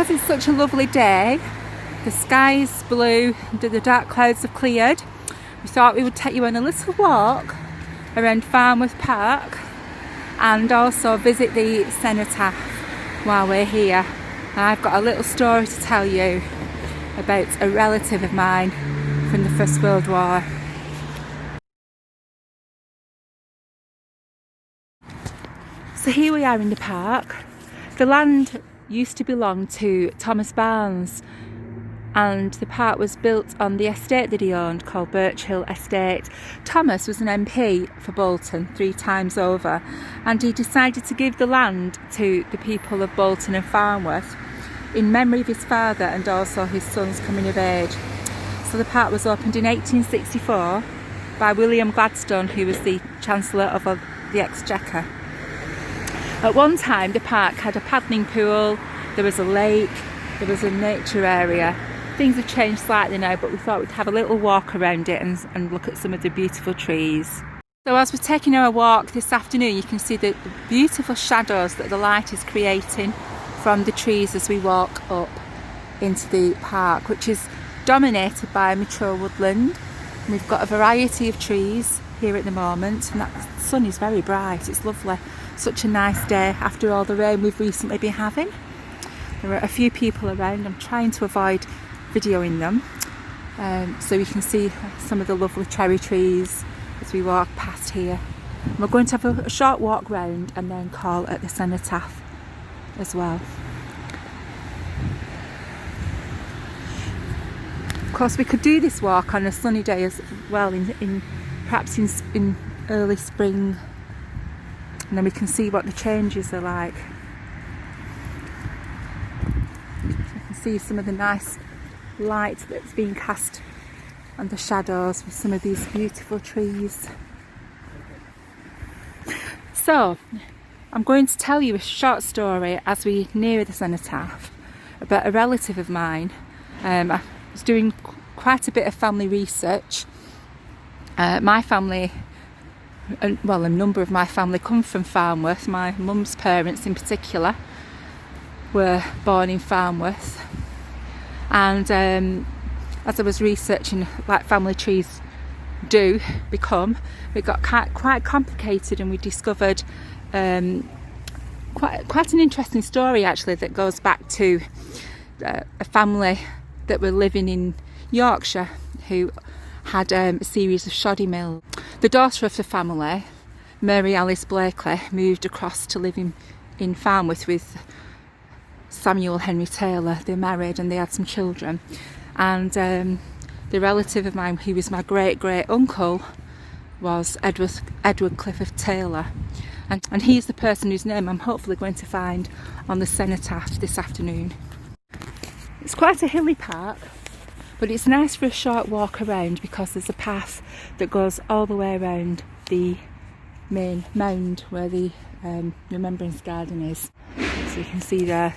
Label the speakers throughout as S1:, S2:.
S1: because it's such a lovely day, the sky is blue, the dark clouds have cleared, we thought we would take you on a little walk around Farnworth Park and also visit the Cenotaph while we're here. And I've got a little story to tell you about a relative of mine from the First World War. So here we are in the park. The land used to belong to Thomas Barnes, and the park was built on the estate that he owned called Birch Estate. Thomas was an MP for Bolton 3 times over, and he decided to give the land to the people of Bolton and Farnworth in memory of his father and also his son's coming of age. So the park was opened in 1864 by William Gladstone, who was the Chancellor of the Exchequer. At one time the park had a paddling pool, there was a lake, there was a nature area. Things have changed slightly now, but we thought we'd have a little walk around it and look at some of the beautiful trees. So as we're taking our walk this afternoon, you can see the beautiful shadows that the light is creating from the trees as we walk up into the park, which is dominated by mature woodland. And we've got a variety of trees here at the moment, and that sun is very bright, it's lovely. Such a nice day after all the rain we've recently been having. There are a few people around. I'm trying to avoid videoing them, so we can see some of the lovely cherry trees as we walk past here. And we're going to have a short walk round and then call at the Cenotaph as well. Of course, we could do this walk on a sunny day as well, perhaps in early spring, and then we can see what the changes are like. You can see some of the nice light that's being cast on the shadows with some of these beautiful trees. So I'm going to tell you a short story as we near the Cenotaph about a relative of mine. I was doing quite a bit of family research. My family, well, a number of my family come from Farnworth. My mum's parents in particular were born in Farnworth, and as I was researching, like family trees do become, it got quite complicated, and we discovered quite an interesting story actually that goes back to a family that were living in Yorkshire who had a series of shoddy mills. The daughter of the family, Mary Alice Blakely, moved across to live in Farnworth with Samuel Henry Taylor. They married and they had some children, and the relative of mine who was my great uncle was Edward Clifford Taylor, and he's the person whose name I'm hopefully going to find on the Cenotaph this afternoon. It's quite a hilly park, but it's nice for a short walk around because there's a path that goes all the way around the main mound where the Remembrance Garden is. So you can see there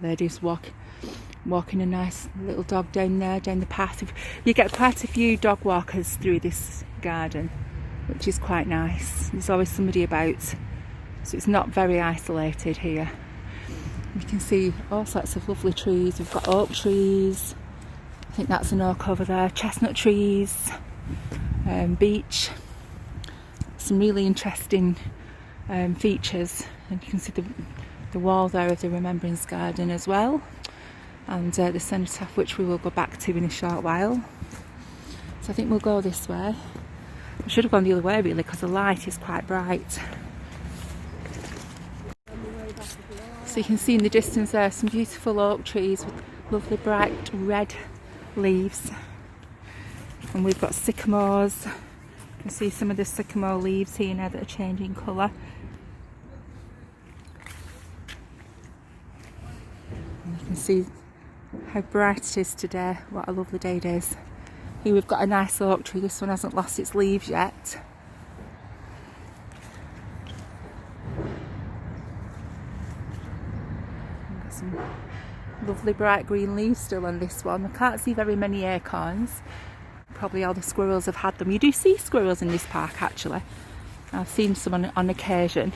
S1: ladies walking a nice little dog down there, down the path. You get quite a few dog walkers through this garden, which is quite nice. There's always somebody about, so it's not very isolated here. You can see all sorts of lovely trees. We've got oak trees, I think that's an oak over there, chestnut trees, beech, some really interesting features, and you can see the wall there of the Remembrance Garden as well, and the Cenotaph, which we will go back to in a short while. So I think we'll go this way. I should have gone the other way really because the light is quite bright. So you can see in the distance there some beautiful oak trees with lovely bright red leaves, and we've got sycamores. You can see some of the sycamore leaves here now that are changing colour. And you can see how bright it is today. What a lovely day it is. Here we've got a nice oak tree. This one hasn't lost its leaves yet. We've got some lovely bright green leaves still on this one. I can't see very many acorns. Probably all the squirrels have had them. You do see squirrels in this park actually. I've seen some on occasion.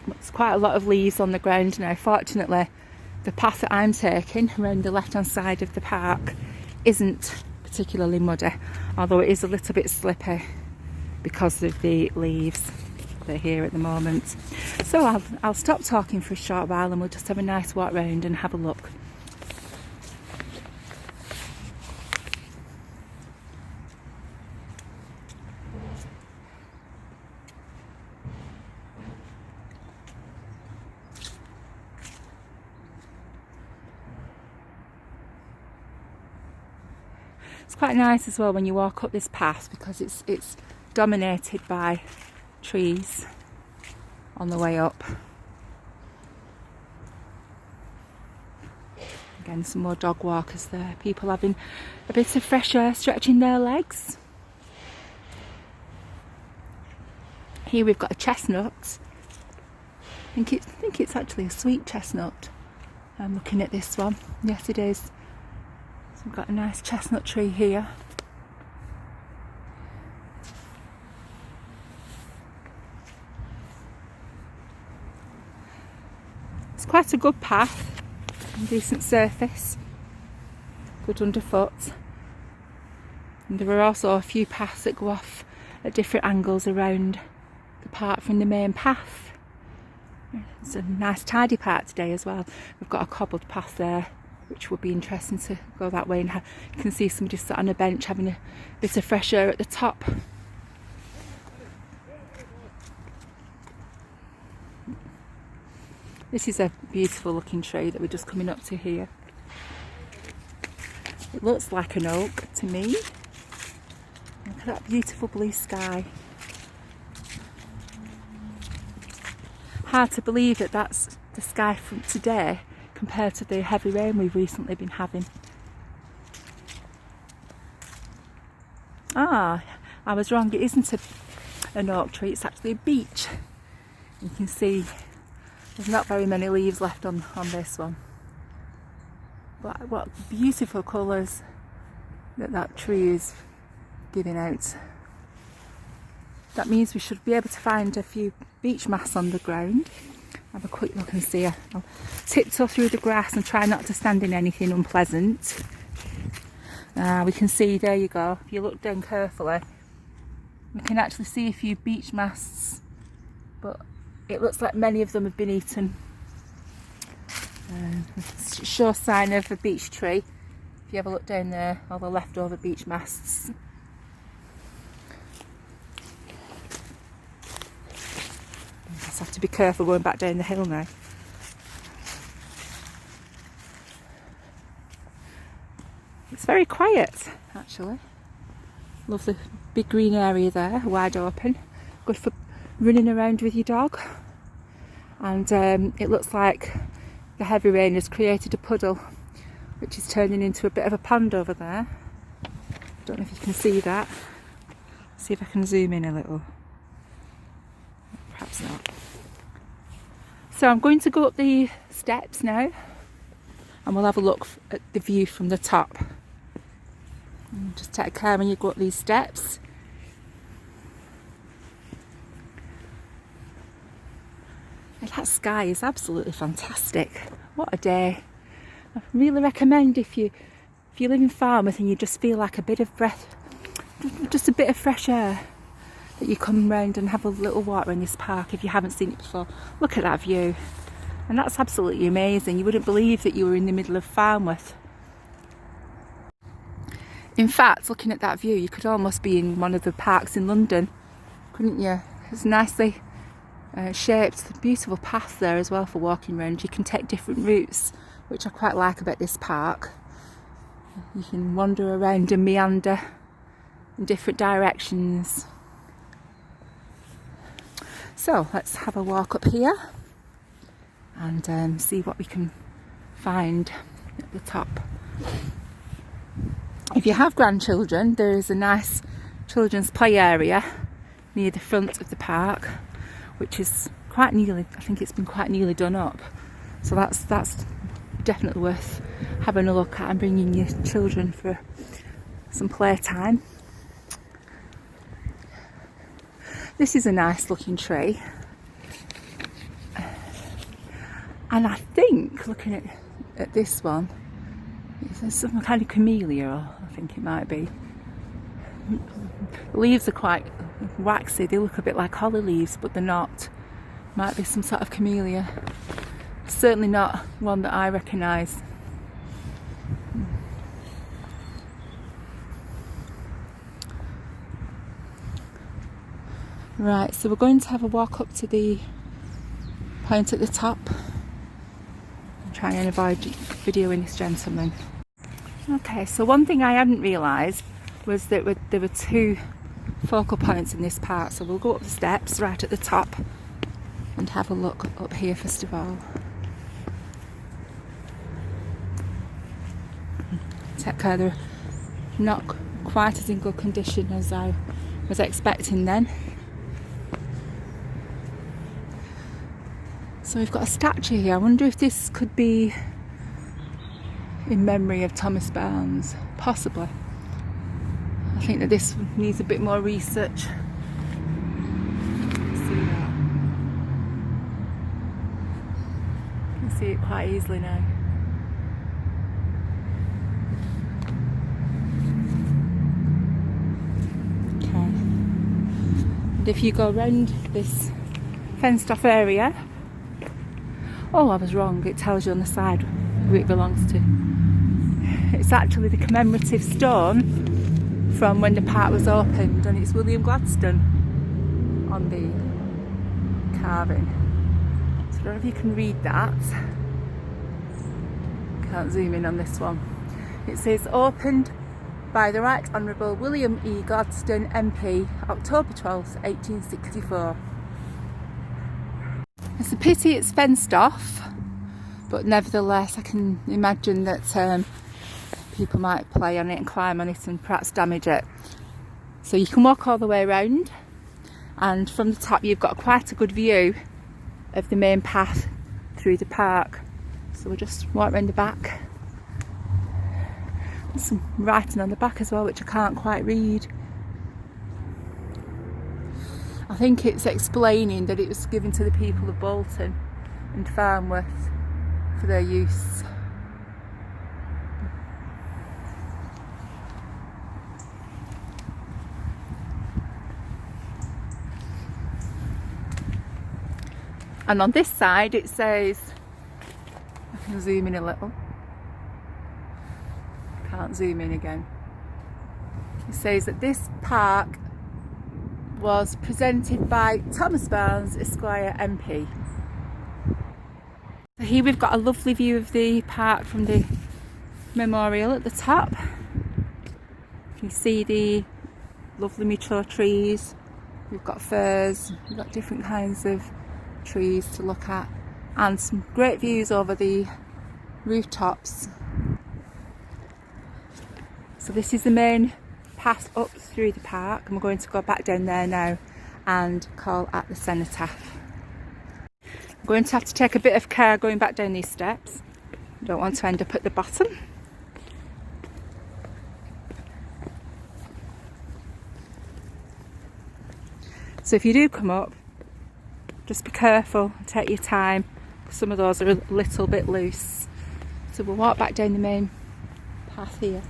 S1: There's quite a lot of leaves on the ground now. Fortunately, the path that I'm taking around the left hand side of the park isn't particularly muddy, although it is a little bit slippy because of the leaves that are here at the moment. So I'll stop talking for a short while and we'll just have a nice walk round and have a look. It's quite nice as well when you walk up this path because it's dominated by trees on the way up. Again, some more dog walkers there. People having a bit of fresh air, stretching their legs. Here we've got a chestnut. I think it's actually a sweet chestnut. I'm looking at this one. Yes, it is. So we've got a nice chestnut tree here. It's quite a good path, decent surface, good underfoot. And there are also a few paths that go off at different angles around the park from the main path. It's a nice tidy park today as well. We've got a cobbled path there, which would be interesting to go that way, and you can see somebody sat on a bench having a bit of fresh air at the top. This is a beautiful looking tree that we're just coming up to here. It looks like an oak to me. Look at that beautiful blue sky. Hard to believe that that's the sky from today compared to the heavy rain we've recently been having. Ah, I was wrong, it isn't an oak tree, it's actually a beech. You can see there's not very many leaves left on this one. But what beautiful colours that tree is giving out. That means we should be able to find a few beech masts on the ground. Have a quick look and see. I'll tiptoe through the grass and try not to stand in anything unpleasant. We can see, there you go, if you look down carefully, we can actually see a few beech masts, but it looks like many of them have been eaten. Sure sign of a beech tree. If you have a look down there, all the leftover beech masts. Just have to be careful going back down the hill now. It's very quiet, actually. Lovely big green area there, wide open. Good for running around with your dog. And it looks like the heavy rain has created a puddle, which is turning into a bit of a pond over there. Don't know if you can see that. See if I can zoom in a little. Perhaps not. So I'm going to go up the steps now, and we'll have a look at the view from the top. And just take care when you go up these steps. And that sky is absolutely fantastic. What a day. I really recommend if you live in Farnworth and you just feel like a bit of breath, just a bit of fresh air, that you come round and have a little walk around this park if you haven't seen it before. Look at that view. And that's absolutely amazing. You wouldn't believe that you were in the middle of Farnworth. In fact, looking at that view, you could almost be in one of the parks in London, couldn't you? It's nicely shaped, beautiful path there as well for walking around. You can take different routes, which I quite like about this park. You can wander around and meander in different directions. So let's have a walk up here and see what we can find at the top. If you have grandchildren, there is a nice children's play area near the front of the park, which is quite nearly, I think it's been quite nearly done up. So that's definitely worth having a look at and bringing your children for some playtime. This is a nice looking tree. And I think, looking at at this one, it's some kind of camellia, I think it might be. The leaves are quite waxy, they look a bit like holly leaves, but they're not. Might be some sort of camellia. Certainly not one that I recognise. Right, so we're going to have a walk up to the point at the top. I'm trying and avoid videoing this gentleman. Okay, so one thing I hadn't realised was that there were two focal points in this park, so we'll go up the steps right at the top and have a look up here first of all. They're not quite as in good condition as I was expecting then. So we've got a statue here. I wonder if this could be in memory of Thomas Barnes, possibly. I think that this needs a bit more research. See that? You can see it quite easily now. Okay. And if you go around this fenced off area, oh, I was wrong, it tells you on the side who it belongs to. It's actually the commemorative stone from when the park was opened, and it's William Gladstone on the carving. So I don't know if you can read that. Can't zoom in on this one. It says opened by the Right Honourable William E. Gladstone MP, October 12th, 1864. It's a pity it's fenced off, but nevertheless I can imagine that people might play on it and climb on it and perhaps damage it. So you can walk all the way around, and from the top you've got quite a good view of the main path through the park. So we'll just walk around the back. There's some writing on the back as well which I can't quite read. I think it's explaining that it was given to the people of Bolton and Farnworth for their use. And on this side it says, I can zoom in a little, can't zoom in again. It says that this park was presented by Thomas Barnes, Esquire MP. So here we've got a lovely view of the park from the memorial at the top. You can see the lovely mature trees. We've got firs, we've got different kinds of trees to look at, and some great views over the rooftops. So this is the main path up through the park, and we're going to go back down there now and call at the Cenotaph. I'm going to have to take a bit of care going back down these steps. I don't want to end up at the bottom. So if you do come up, just be careful, take your time. Some of those are a little bit loose. So we'll walk back down the main path here.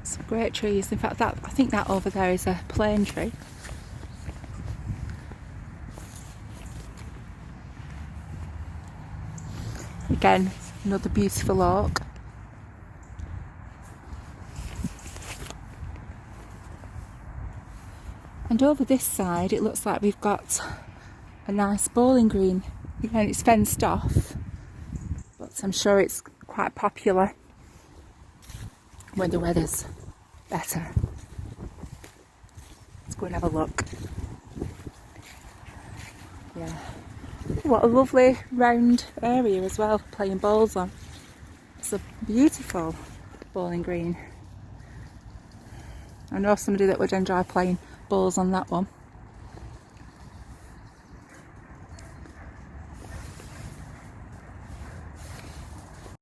S1: Some great trees. In fact, I think that over there is a plane tree. Again, another beautiful oak. And over this side it looks like we've got a nice bowling green. Again, it's fenced off, but I'm sure it's quite popular when the weather's better. Let's go and have a look. Yeah. What a lovely round area as well for playing bowls on. It's a beautiful bowling green. I know somebody that would enjoy playing bowls on that one.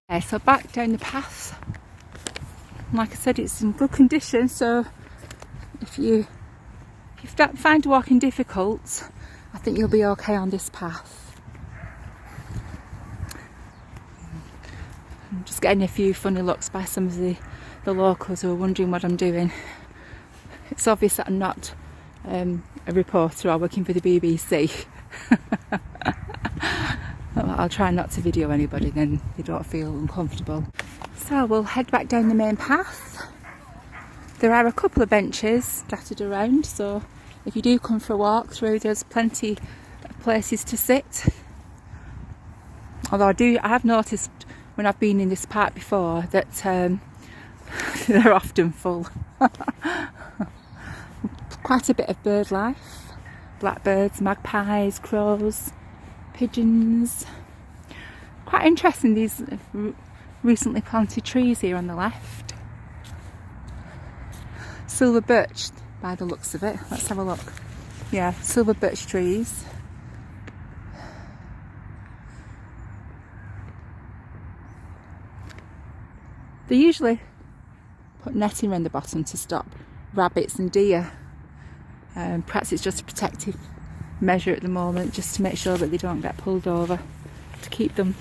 S1: Okay, so back down the path. Like I said, it's in good condition, so if you find walking difficult, I think you'll be okay on this path. I'm just getting a few funny looks by some of the locals who are wondering what I'm doing. It's obvious that I'm not a reporter or working for the BBC. I'll try not to video anybody, then they don't feel uncomfortable. So we'll head back down the main path. There are a couple of benches dotted around, so if you do come for a walk through, there's plenty of places to sit. Although I have noticed when I've been in this park before that they're often full. Quite a bit of bird life. Blackbirds, magpies, crows, pigeons. Quite interesting, these recently planted trees here on the left. Silver birch by the looks of it. Let's have a look. Yeah, silver birch trees. They usually put netting around the bottom to stop rabbits and deer. Perhaps it's just a protective measure at the moment, just to make sure that they don't get pulled over, to keep them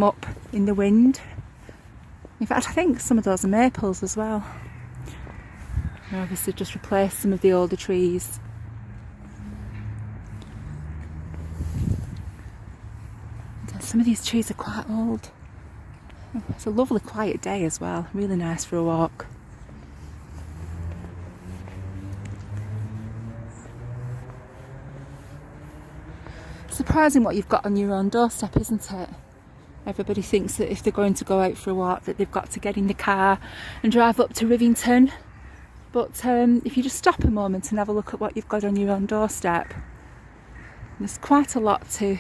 S1: up in the wind. In fact, I think some of those are maples as well. They obviously just replaced some of the older trees. Some of these trees are quite old. It's a lovely quiet day as well, really nice for a walk. Surprising what you've got on your own doorstep, isn't it? Everybody thinks that if they're going to go out for a walk that they've got to get in the car and drive up to Rivington. But if you just stop a moment and have a look at what you've got on your own doorstep, there's quite a lot to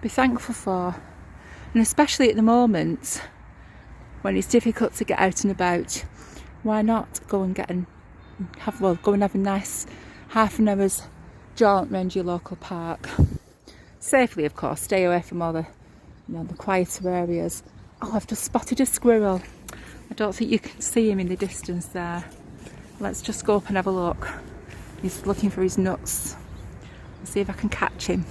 S1: be thankful for. And especially at the moment when it's difficult to get out and about, why not go and have a nice half an hour's jaunt around your local park. Safely, of course, stay away from all the quieter areas. Oh, I've just spotted a squirrel. I don't think you can see him in the distance there. Let's just go up and have a look. He's looking for his nuts. Let's see if I can catch him.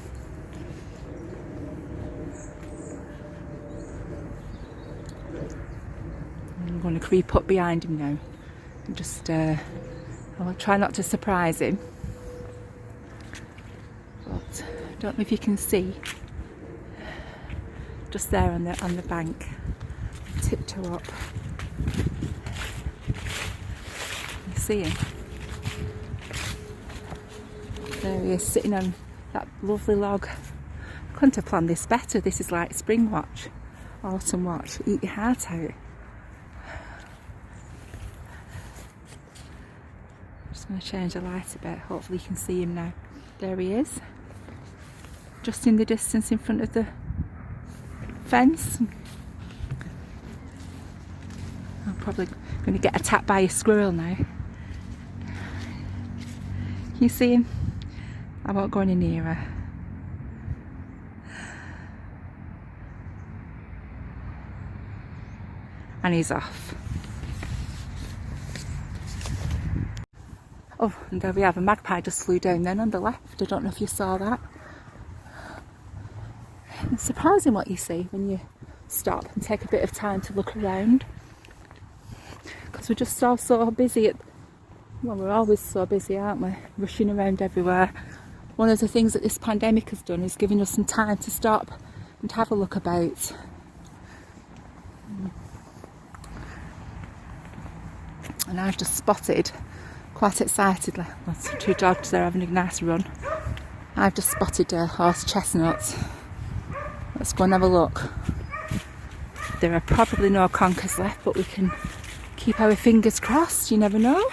S1: I'm going to creep up behind him now and just I'll try not to surprise him, but I don't know if you can see just there on the bank. Tiptoe up. You see him? There he is, sitting on that lovely log. I couldn't have planned this better. This is like spring watch, autumn watch. Eat your heart out. Just going to change the light a bit. Hopefully you can see him now. There he is, just in the distance in front of the fence. I'm probably going to get attacked by a squirrel now. Can you see him? I won't go any nearer. And he's off. Oh, and there we have a magpie just flew down then on the left. I don't know if you saw that. It's surprising what you see when you stop and take a bit of time to look around. Because we're just so busy we're always so busy, aren't we? Rushing around everywhere. One of the things that this pandemic has done is giving us some time to stop and have a look about. And I've just spotted, quite excitedly, there's two dogs there having a nice run. I've just spotted a horse chestnut. Let's go and have a look. There are probably no conkers left, but we can keep our fingers crossed, you never know.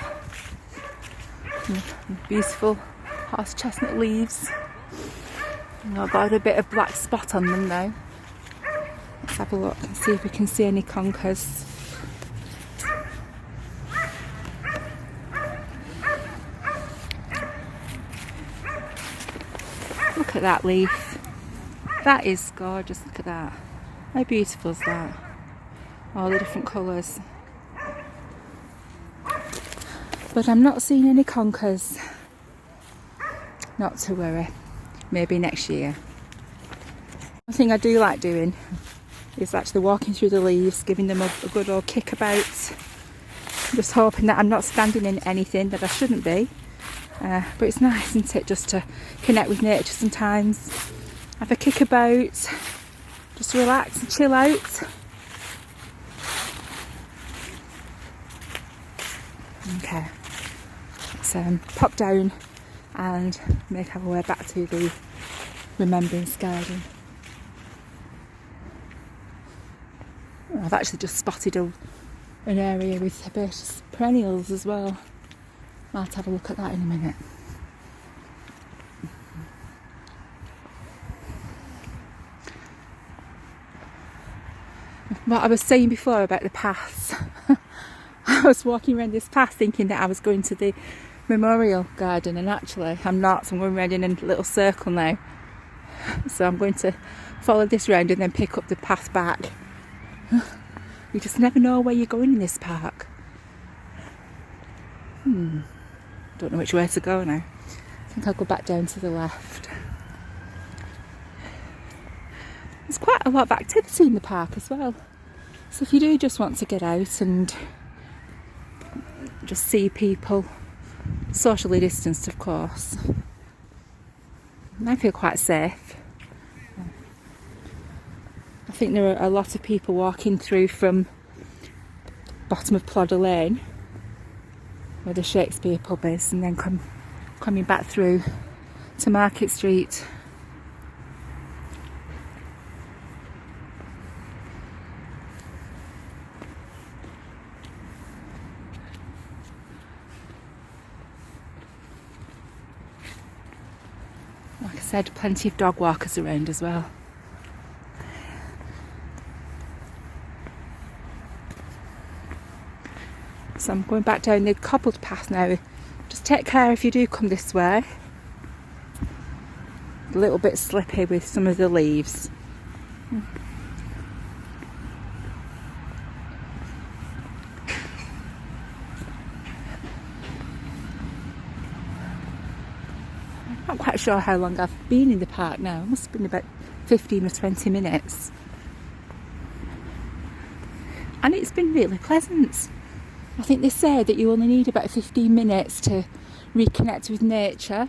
S1: Beautiful horse chestnut leaves. I've got a bit of black spot on them now. Let's have a look and see if we can see any conkers. Look at that leaf. That is gorgeous, look at that. How beautiful is that? All the different colours. But I'm not seeing any conkers. not to worry, maybe next year. One thing I do like doing is actually walking through the leaves, giving them a good old kick about, just hoping that I'm not standing in anything that I shouldn't be. But it's nice, isn't it, just to connect with nature sometimes, have a kick about, just relax and chill out. Okay, let's pop down and make our way back to the Remembrance Garden. I've actually just spotted an area with herbaceous perennials as well. Might have a look at that in a minute. What I was saying before about the paths, I was walking around this path thinking that I was going to the memorial garden, and actually I'm not, so I'm going around in a little circle now. So I'm going to follow this round and then pick up the path back. You just never know where you're going in this park. Don't know which way to go now. I think I'll go back down to the left. There's quite a lot of activity in the park as well. So if you do just want to get out and just see people, socially distanced of course, I feel quite safe. I think there are a lot of people walking through from bottom of Plodder Lane, where the Shakespeare pub is, and then coming back through to Market Street. Like I said, plenty of dog walkers around as well. So I'm going back down the cobbled path now. Just take care if you do come this way. A little bit slippy with some of the leaves. I'm not quite sure how long I've been in the park now. It must have been about 15 or 20 minutes. And it's been really pleasant. I think they say that you only need about 15 minutes to reconnect with nature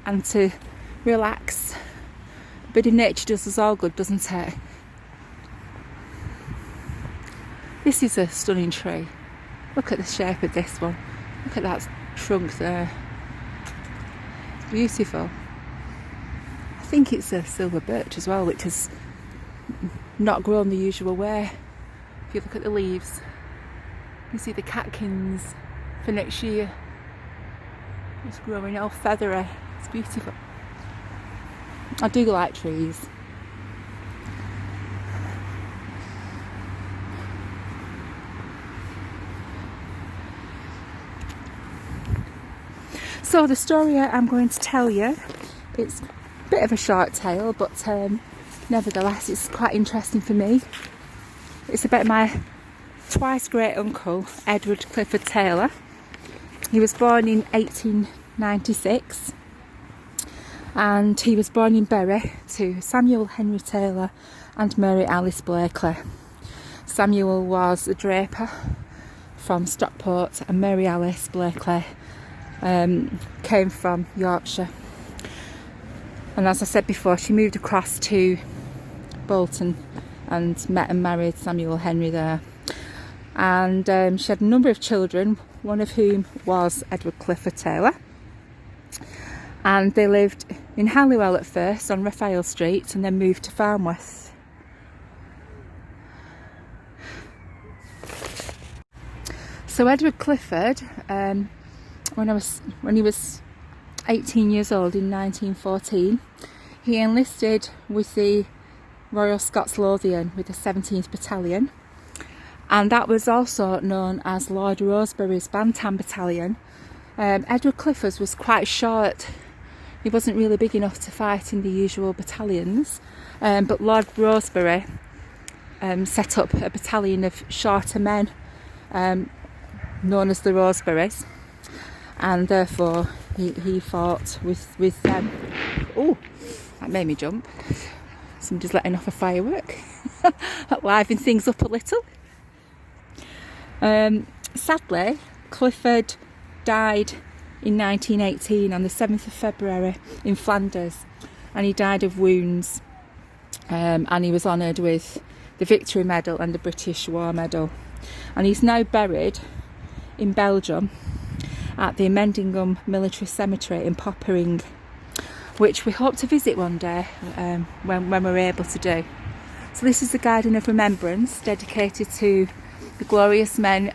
S1: and to relax. A bit of nature does us all good, doesn't it? This is a stunning tree. Look at the shape of this one. Look at that trunk there. It's beautiful. I think it's a silver birch as well, which has not grown the usual way. If you look at the leaves, you see the catkins for next year. It's growing all feathery. It's beautiful. I do like trees. So the story I'm going to tell you, it's a bit of a short tale, but nevertheless it's quite interesting for me. It's about my twice great uncle, Edward Clifford Taylor. He was born in 1896 and he was born in Bury to Samuel Henry Taylor and Mary Alice Blakely. Samuel was a draper from Stockport and Mary Alice Blakely came from Yorkshire. And as I said before, she moved across to Bolton and met and married Samuel Henry there. And she had a number of children, one of whom was Edward Clifford Taylor. And they lived in Halliwell at first on Raphael Street and then moved to Farnworth. So Edward Clifford, when he was 18 years old in 1914, he enlisted with the Royal Scots Lothian with the 17th Battalion. And that was also known as Lord Rosebery's Bantam Battalion. Edward Clifford was quite short. He wasn't really big enough to fight in the usual battalions. But Lord Rosebery set up a battalion of shorter men known as the Roseberys. and therefore he fought with them. Oh, that made me jump. Somebody's letting off a firework. Liven things up a little. Sadly, Clifford died in 1918 on the 7th of February in Flanders, and he died of wounds, and he was honoured with the Victory Medal and the British War Medal, and he's now buried in Belgium at the Mendingham Military Cemetery in Poppering, which we hope to visit one day when we're able to do. So this is the Garden of Remembrance, dedicated to the glorious men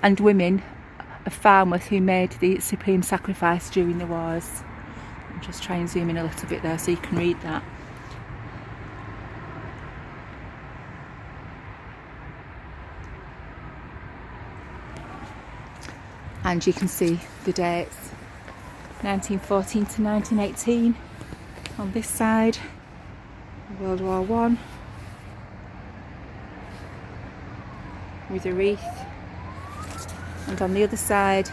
S1: and women of Farnworth who made the supreme sacrifice during the wars. I'll just try and zoom in a little bit there so you can read that. And you can see the dates, 1914 to 1918 on this side, World War One with a wreath, and on the other side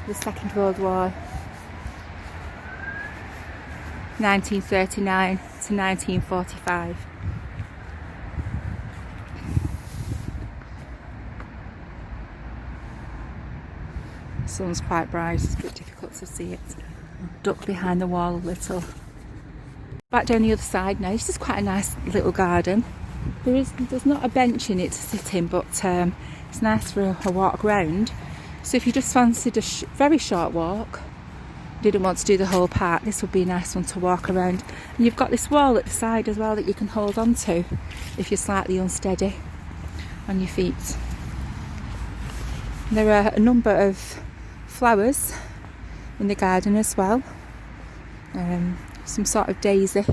S1: the Second World War, 1939 to 1945. The sun's quite bright, it's a bit difficult to see it. I'll duck behind the wall a little. Back down the other side now. This is quite a nice little garden. There's not a bench in it to sit in, but it's nice for a walk round. So if you just fancied a very short walk, didn't want to do the whole park, this would be a nice one to walk around. And you've got this wall at the side as well that you can hold on to if you're slightly unsteady on your feet. There are a number of flowers in the garden as well. Some sort of daisy,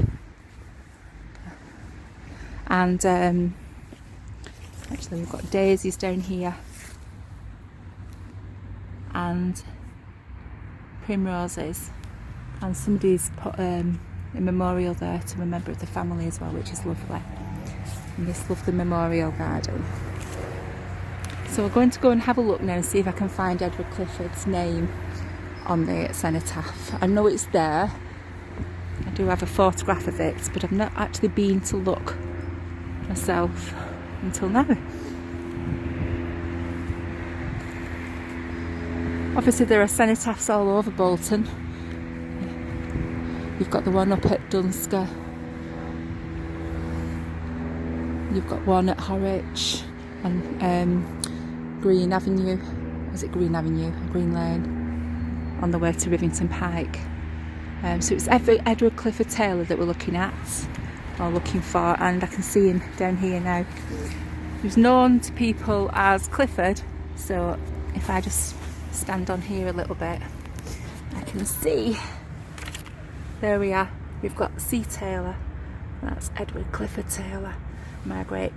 S1: and actually we've got daisies down here and primroses, and somebody's put a memorial there to remember the family as well, which is lovely, in this lovely memorial garden. So we're going to go and have a look now and see if I can find Edward Clifford's name on the cenotaph. I know it's there. I do have a photograph of it, but I've not actually been to look myself until now. Obviously there are cenotaphs all over Bolton. You've got the one up at Dunsker. You've got one at Horwich and Green Avenue. Is it Green Avenue? Green Lane on the way to Rivington Pike. So it's Edward Clifford Taylor that we're looking at, or looking for, and I can see him down here now. He was known to people as Clifford, so if I just stand on here a little bit, I can see, there we are, we've got C. Taylor, that's Edward Clifford Taylor, my great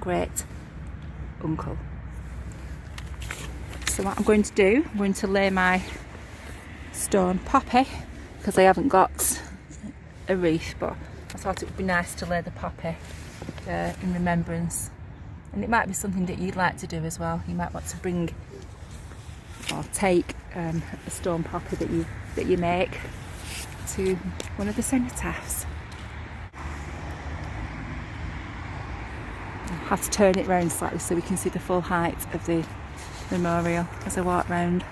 S1: uncle. So what I'm going to do, I'm going to lay my stone poppy, because I haven't got a wreath, but I thought it would be nice to lay the poppy in remembrance. And it might be something that you'd like to do as well. You might want to bring or take a stone poppy that you make to one of the cenotaphs. I'll have to turn it round slightly so we can see the full height of the memorial as I walk round.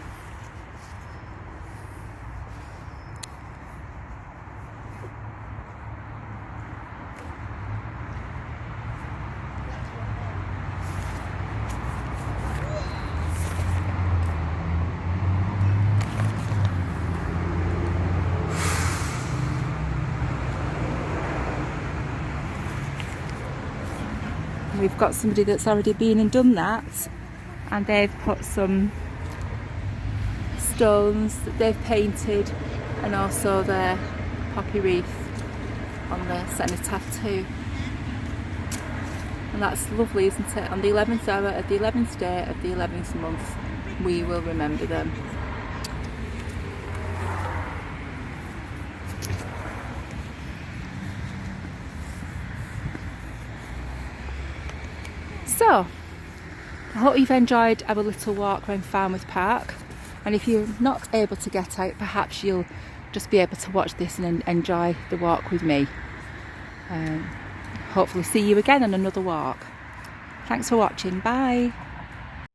S1: We've got somebody that's already been and done that, and they've put some stones that they've painted and also their poppy wreath on the cenotaph too. And that's lovely, isn't it? On the 11th hour of the 11th day of the 11th month, we will remember them. So, I hope you've enjoyed our little walk around Farnworth Park. And if you're not able to get out, perhaps you'll just be able to watch this and enjoy the walk with me. Hopefully see you again on another walk. Thanks for watching. Bye.